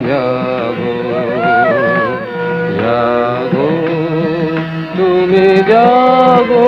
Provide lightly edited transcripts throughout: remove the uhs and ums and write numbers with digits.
জাগো জাগো তুমি জাগো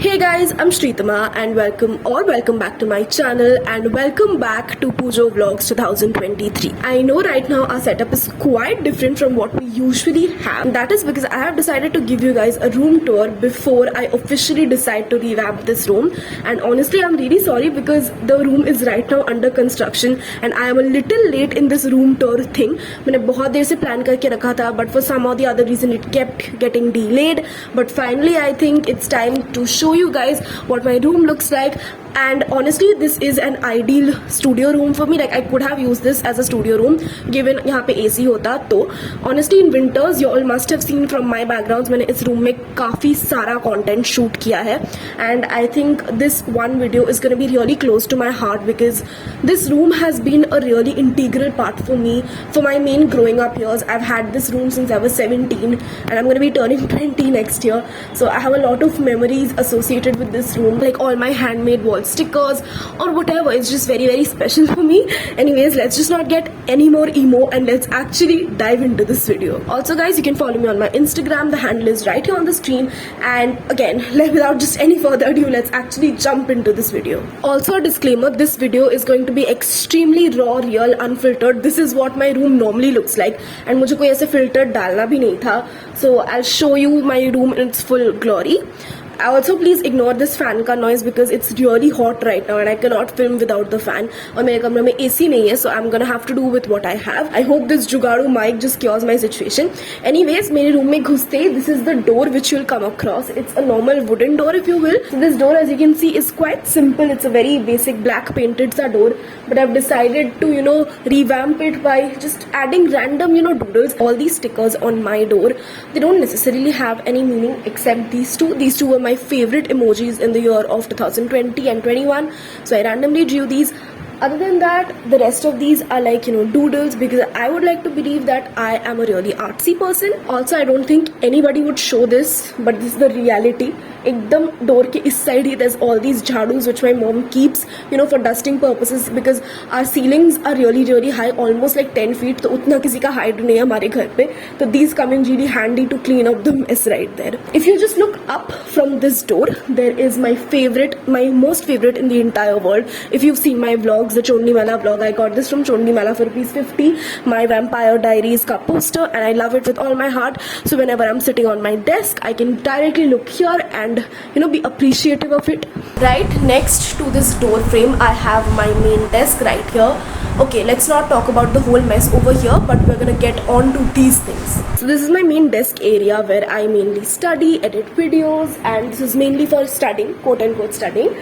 Hey guys, I'm Shritama and welcome back to my channel and welcome back to Poojo Vlogs 2023. I know right now our setup is quite different from what we usually have. That is because I have decided to give you guys a room tour before I officially decide to revamp this room. And honestly, I'm really sorry because the room is right now under construction and I am a little late in this room tour thing. मैंने बहुत देर से plan करके रखा था, but for some or the other reason it kept getting delayed. But finally, I think it's time to show you guys what my room looks like. And honestly, this is an ideal studio room for me. Like I could have used this as a studio room given यहाँ पे AC होता तो. Honestly, in winters you all must have seen from my backgrounds मैंने इस room में काफ़ी सारा content shoot किया है. And I think this one video is going to be really close to my heart because this room has been a really integral part for me for my main growing up years. I've had this room since I was 17 and I'm going to be turning 20 next year. So I have a lot of memories associated with this room, like all my handmade wall stickers or whatever. It's just very special for me. Anyways, let's just not get any more emo and let's actually dive into this video. Also guys, you can follow me on my Instagram. The handle is right here on the screen. And again, without just any further ado, let's actually jump into this video. Also a disclaimer, this video is going to be extremely raw, real, unfiltered. This is what my room normally looks like and मुझे कोई ऐसे filter डालना भी नहीं था. So I'll show you my room in its full glory. Also please ignore this fan का noise because it's really hot right now and I cannot film without the fan. और मेरे कमरे में AC नहीं है, so I'm gonna have to do with what I have. I hope this जुगाड़ू mic just cures my situation. Anyways, मेरे room में घुसते ही this is the door which you'll come across. It's a normal wooden door if you will. So this door, as you can see, is quite simple. It's a very basic black painted सा door, but I've decided to revamp it by just adding random doodles. All these stickers on my door, they don't necessarily have any meaning except these two. These two were my favorite emojis in the year of 2020 and 21, so I randomly drew these. Other than that, the rest of these are like doodles because I would like to believe that I am a really artsy person. Also, I don't think anybody would show this, but this is the reality. एकदम door के इस side he there's all these jhadus which my mom keeps for dusting purposes because our ceilings are really high, almost like 10 feet. तो उतना किसी का height नहीं है हमारे घर पे, तो these come in really handy to clean up the mess right there. If you just look up from this door, there is my most favorite in the entire world. If you've seen my vlogs, the Chondi Mela vlog, I got this from Chondi Mela for ₹50. My Vampire Diaries ka poster, and I love it with all my heart. So whenever I'm sitting on my desk, I can directly look here and be appreciative of it. Right next to this door frame, I have my main desk right here. Okay, let's not talk about the whole mess over here, but we're gonna get on to these things. So this is my main desk area where I mainly study, edit videos, and this is mainly for studying, quote unquote studying.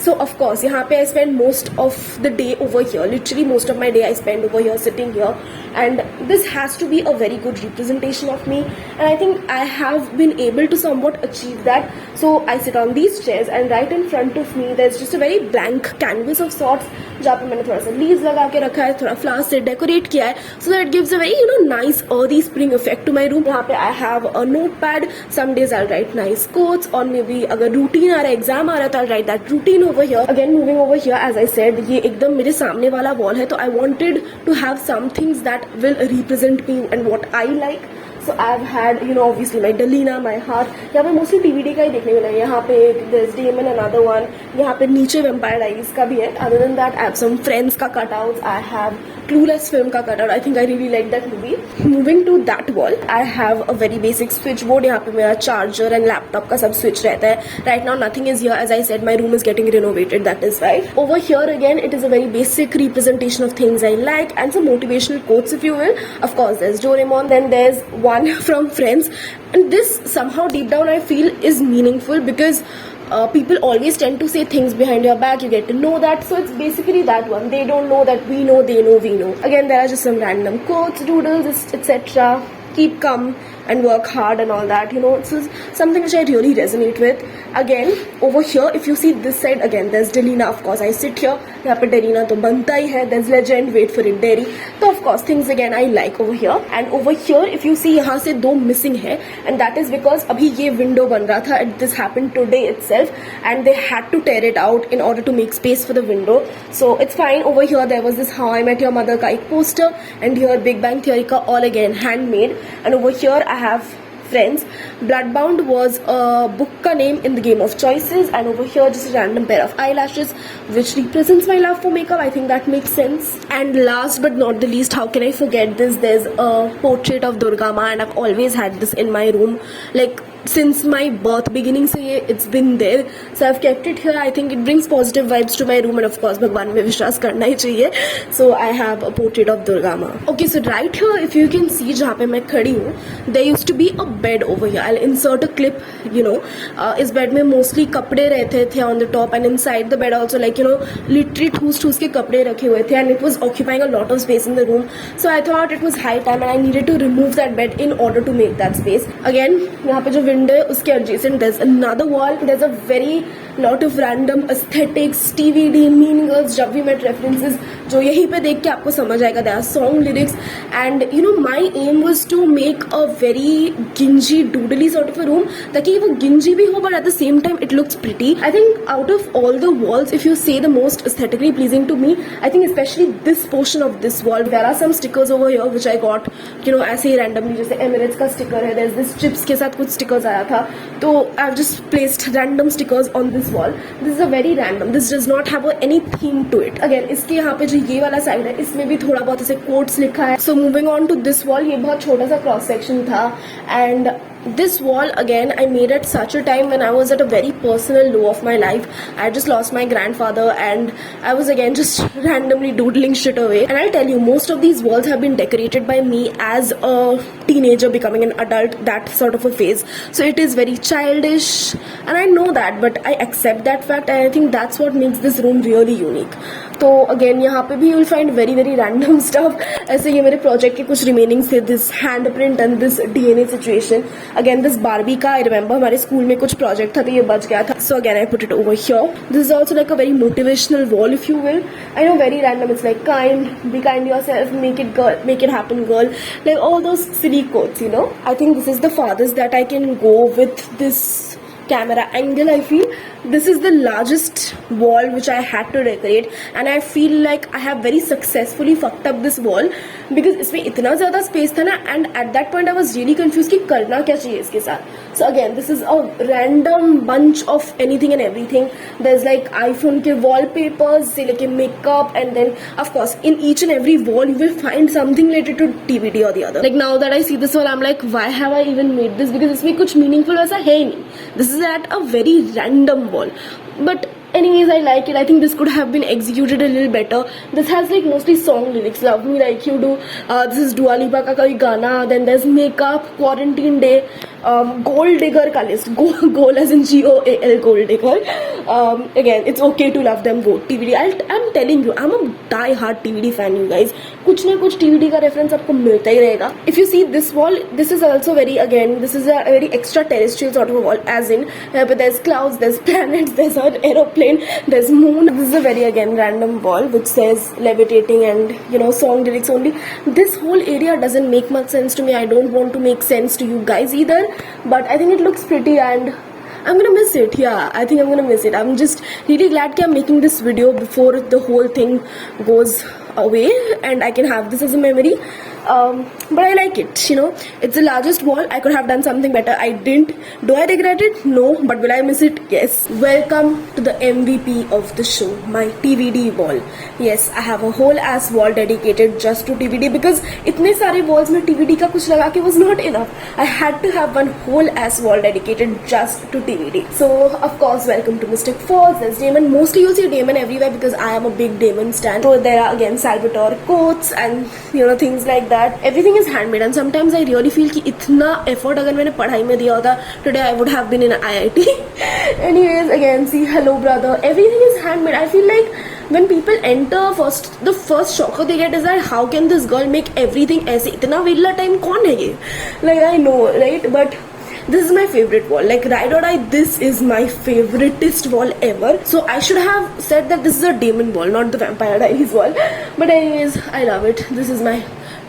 So of course, यहाँ पे I spend most of the day over here. Literally most of my day I spend over here, sitting here. And this has to be a very good representation of me. And I think I have been able to somewhat achieve that. So I sit on these chairs and right in front of me, there's just a very blank canvas of sorts. जहाँ पे मैंने थोड़ा सा leaves लगा के रखा है, थोड़ा flowers से decorate किया है. So that it gives a very nice earthy spring effect to my room. यहाँ पे I have a notepad. Some days I'll write nice quotes, or maybe अगर routine आ रहा है, exam आ रहा है, तो I'll write that routine over here. Again, moving over here, as I said, ये एकदम मेरे सामने वाला wall है, तो I wanted to have some things that will represent me and what I like. So I've had obviously my Delina, my heart. यहाँ पे mostly DVD का ही देखने को लगा. यहाँ पे there's Damon, another one. यहाँ पे नीचे Vampire Diaries का भी है. Other than that, I have some Friends का cutouts. I have Clueless film का cutout. I think I really like that movie. Moving to that wall, I have a very basic switchboard. यहाँ पे मेरा charger and laptop का सब switch रहता है. Right now nothing is here. As I said, my room is getting renovated. That is why. Over here again, it is a very basic representation of things I like and some motivational quotes, if you will. Of course, there's Doraemon. Then there's one from Friends, and this somehow deep down I feel is meaningful because people always tend to say things behind your back. You get to know that, so it's basically that one. They don't know that we know, they know we know. Again, there are just some random quotes, doodles, etc. Keep calm and work hard and all that. You know, this is something which I really resonate with. Again, over here, if you see this side, again, there's Delina, of course. I sit here, यहाँ पे Delina तो बनता ही है. There's Legend, wait for it, Dairy. So of course, things again I like over here. And over here, if you see, यहाँ से दो missing है, and that is because अभी ये window बन रहा था. This happened today itself, and they had to tear it out in order to make space for the window. So it's fine. Over here, there was this How I Met Your Mother का एक poster, and here Big Bang Theory का all again handmade. And over here, I have Friends. Bloodbound was a book ka name in the game of choices, and over here just a random pair of eyelashes which represents my love for makeup. I think that makes sense. And last but not the least, how can I forget this? There's a portrait of Durga Ma, and I've always had this in my room, like since my birth beginning से ये it's been there, so I've kept it here. I think it brings positive vibes to my room, and of course भगवान में विश्वास करना ही चाहिए. So I have a portrait of Durga Ma. Okay, so right here if you can see जहाँ पे मैं खड़ी हूँ, there used to be a bed over here. I'll insert a clip. You know, इस bed में mostly कपड़े रहते थे on the top, and inside the bed also, like, you know, literally ठूस के कपड़े रखे हुए थे, and it was occupying a lot of space in the room. So I thought it was high time, and I needed to remove that bed in order to make that space. Again, यहाँ पे जो window है उसके adjacent there's another wall. There's a very lot of random aesthetics, TVD, Mean Girls, जब भी met references जो यहीं पे देख के आपको समझ आएगा. There are song lyrics, and you know my aim was to make a very gingy, doodly sort of a room ताकि वो gingy भी हो but at the same time it looks pretty. I think out of all the walls, if you say the most aesthetically pleasing to me, I think especially this portion of this wall. There are some stickers over here which I got, you know, ऐसे ही randomly, जैसे Emirates का sticker है, there's this chips के साथ कुछ stickers आया था, तो I've just placed random stickers on this wall. This is a very random, this does not have any theme to it. Again, इसके यहाँ पे जो ये वाला साइड है इसमें भी थोड़ा बहुत ऐसे कोट्स लिखा है. So moving on to this wall, ये बहुत छोटा सा क्रॉस सेक्शन था, and this wall again I made at such a time when I was at a very personal low of my life. I had just lost my grandfather, and I was again just randomly doodling shit away. And I'll tell you, most of these walls have been decorated by me as a teenager becoming an adult, that sort of a phase. So it is very childish, and I know that, but I accept that fact, and I think that's what makes this room really unique. तो again यहाँ पे भी you will find very very random stuff. ऐसे ये मेरे project के कुछ remainings थे, this hand print and this DNA situation. Again this Barbie का, आई रिमेंबर हमारे स्कूल में कुछ प्रोजेक्ट था तो ये बच गया था. So again I put it over here. This is also like a very motivational wall if you will. I know very random, it's like kind, be kind yourself, make it girl, make it happen girl, like all those silly quotes, you know. I think this is the farthest that I can go with this camera angle. I feel this is the largest wall which I had to decorate, and I feel like I have very successfully fucked up this wall because इसमें इतना ज़्यादा space था ना, and at that point I was really confused कि करना क्या चाहिए इसके साथ. So again, this is a random bunch of anything and everything. There's like iPhone के wallpapers से लेके makeup, and then of course in each and every wall you will find something related to TVD or the other. Like now that I see this wall, I'm like, why have I even made this? Because इसमें कुछ meaningful वैसा है ही नहीं. This is at a very random wall, but anyways I like it. I think this could have been executed a little better. This has like mostly song lyrics, love me like you do, this is Dua Lipa का कोई गाना, then there's makeup, quarantine day, gold digger का list, gold as in GOAL, gold digger. Again, it's okay to love them both. TVD, I'm telling you, I'm a die hard TVD fan, you guys. कुछ ना कुछ TVD का reference आपको मिलता ही रहेगा. If you see this wall, this is also very, again, this is a very extra terrestrial sort of a wall, as in but there's clouds, there's planets, there's an aeroplane, there's moon. This is a very again random wall which says levitating and, you know, song lyrics only. This whole area doesn't make much sense to me. I don't want to make sense to you guys either, but I think it looks pretty, and I'm gonna miss it. Yeah, I think I'm gonna miss it. I'm just really glad that I'm making this video before the whole thing goes away and I can have this as a memory. But I like it, you know. It's the largest wall. I could have done something better. I didn't. Do I regret it? No. But will I miss it? Yes. Welcome to the MVP of the show, my TVD wall. Yes, I have a whole ass wall dedicated just to TVD because इतने सारे walls में TVD का कुछ लगा के was not enough. I had to have one whole ass wall dedicated just to TVD. So of course, welcome to Mystic Falls. There's Damon. Mostly you'll see Damon everywhere because I am a big Damon stan. So there are again Salvatore quotes and, you know, things like that. Everything is handmade, and sometimes I really feel कि इतना effort अगर मैंने पढ़ाई में दिया होता, today I would have been in IIT. Anyways, again, see, hello brother. Everything is handmade. I feel like when people enter, the first shocker they get is that how can this girl make everything ऐसे इतना वेला time कौन है ये? Like I know, right? But this is my favorite wall. Like ride or die, this is my favoritist wall ever. So I should have said that this is a demon wall, not the Vampire Diaries wall. But anyways, I love it. This is my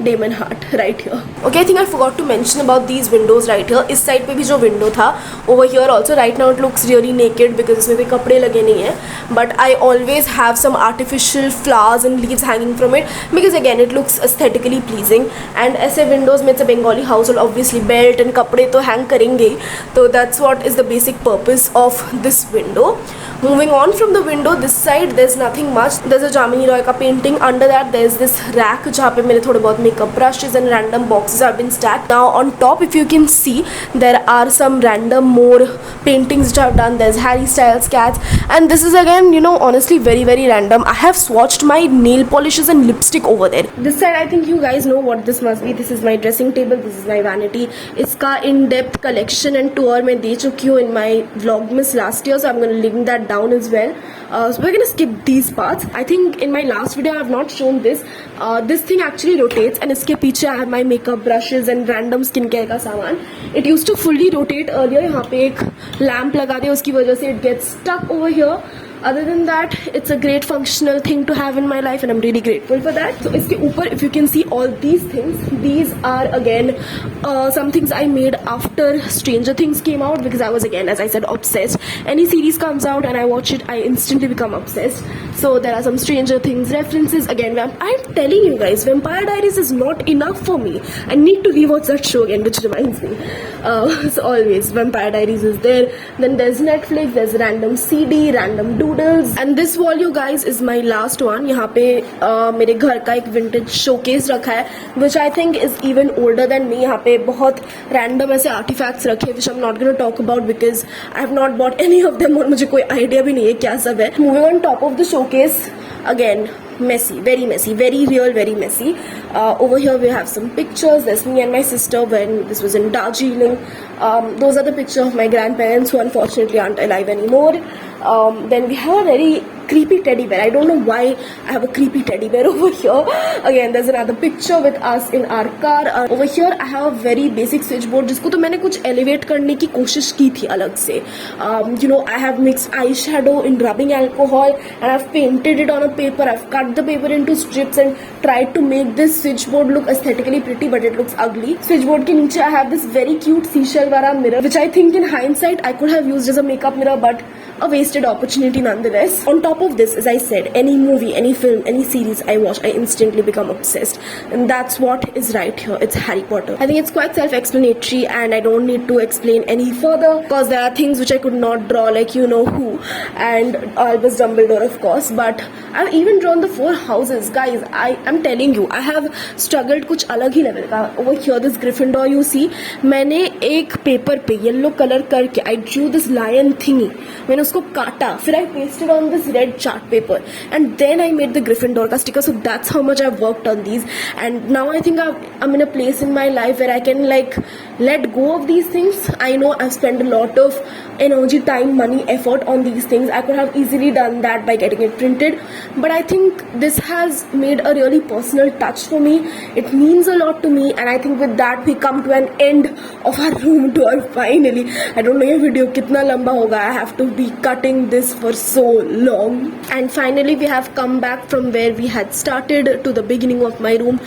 demon heart right here. Okay, I think I forgot to mention about these windows right here. इस side पे भी जो window था, over here also right now it looks really naked because इसमें कोई कपड़े लगे नहीं हैं. But I always have some artificial flowers and leaves hanging from it because again it looks aesthetically pleasing. And ऐसे windows में it's a Bengali household, obviously belt and कपड़े तो hang करेंगे ही. So that's what is the basic purpose of this window. Moving on from the window, this side there's nothing much. There's a Jamini Roy का painting. Under that there's this rack जहाँ पे मेरे थोड़े बहुत makeup brushes and random boxes have been stacked. Now on top, if you can see, there are some random more paintings which I've done. There's Harry Styles cats, and this is again, you know, honestly very random. I have swatched my nail polishes and lipstick over there. This side, I think you guys know what this must be. This is my dressing table. This is my vanity. इसका in-depth collection and tour मैं दे चुकी हूँ in my vlogmas last year, so I'm gonna link that down as well. So we're gonna skip these parts. I think in my last video I have not shown this. This thing actually rotates, and इसके पीछे I have my makeup brushes and random skincare का सामान. It used to fully rotate earlier. यहाँ पे एक lamp लगा दिया, उसकी वजह से it gets stuck over here. Other than that, it's a great functional thing to have in my life, and I'm really grateful for that. So इसके ऊपर, if you can see all these things, these are again some things I made after Stranger Things came out because I was again, as I said, obsessed. Any series comes out and I watch it, I instantly become obsessed. So there are some Stranger Things references. Again, I'm telling you guys, Vampire Diaries is not enough for me. I need to rewatch that show again, which reminds me. So always, Vampire Diaries is there. Then there's Netflix, there's random CD, random doodles. And this wall, you guys, is my last one. यहाँ पे मेरे घर का एक vintage showcase रखा है, which I think is even older than me. यहाँ पे बहुत random ऐसे artifacts रखे, which I'm not gonna talk about because I have not bought any of them और मुझे कोई idea भी नहीं है क्या सब है. Moving on top of the showcase, again messy, very real, very messy. Over here we have some pictures. There's me and my sister when this was in Darjeeling. Those are the pictures of my grandparents who unfortunately aren't alive anymore. Then we have a very creepy teddy bear. I don't know why I have a creepy teddy bear over here. Again, there's another picture with us in our car. Over here I have a very basic switchboard जिसको तो मैंने कुछ elevate करने की कोशिश की थी अलग से. You know, I have mixed eyeshadow in rubbing alcohol and I've painted it on a paper. I've cut the paper into strips and tried to make this switchboard look aesthetically pretty, but it looks ugly. Switchboard के नीचे I have this very cute seashell वाला mirror, which I think in hindsight I could have used as a makeup mirror, but a wasted opportunity nonetheless. On top of this, as I said, any movie, any film, any series I watch, I instantly become obsessed. And that's what is right here. It's Harry Potter. I think it's quite self-explanatory and I don't need to explain any further because there are things which I could not draw, like you know who, and Albus Dumbledore of course, but I've even drawn the 4 houses. Guys, I am telling you, I have struggled कुछ अलग ही level का. Over here, this Gryffindor you see, मैंने एक paper पे yellow color करके I drew this lion thingy. मैंने उसको काटा, फिर I pasted on this red chart paper, and then I made the Gryffindor का sticker. So that's how much I've worked on these, and now I think I'm in a place in my life where I can like let go of these things. I know I've spent a lot of energy, time, money, effort on these things. I could have easily done that by getting it printed, but I think this has made a really personal touch for me. It means a lot to me, and I think with that we come to an end of our room tour finally. I don't know ये video कितना लंबा होगा. I have to be cutting this for so long. And finally we have come back from where we had started to the beginning of my room.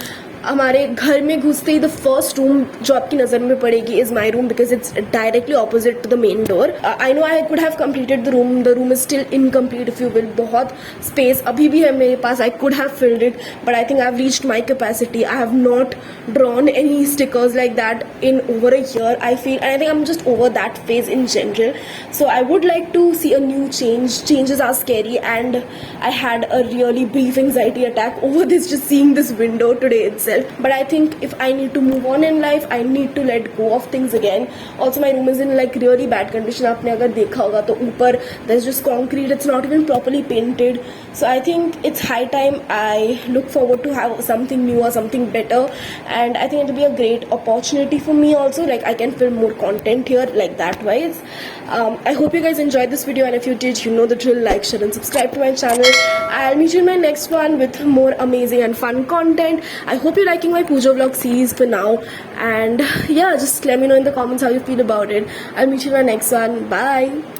हमारे घर में घुसते ही the first room जो आपकी नज़र में पड़ेगी is my room because it's directly opposite to the main door. I know I could have completed the room is still incomplete if you will. बहुत space अभी भी है मेरे पास. I could have filled it, but I think I've reached my capacity. I have not drawn any stickers like that in over a year, I feel, and I think I'm just over that phase in general. So I would like to see a new change. Changes are scary, and I had a really brief anxiety attack over this, just seeing this window today itself. myself. But I think if I need to move on in life, I need to let go of things again. Also, my room is in like really bad condition. आपने अगर देखा होगा तो ऊपर there's just concrete. It's not even properly painted. So I think it's high time I look forward to have something new or something better. And I think it'll be a great opportunity for me also. Like I can film more content here like that wise. I hope you guys enjoyed this video, and if you did, you know the drill. Like, share and subscribe to my channel. I'll meet you in my next one with more amazing and fun content. I hope you're liking my Poojovlog series for now, and yeah, just let me know in the comments how you feel about it. I'll meet you in my next one. Bye.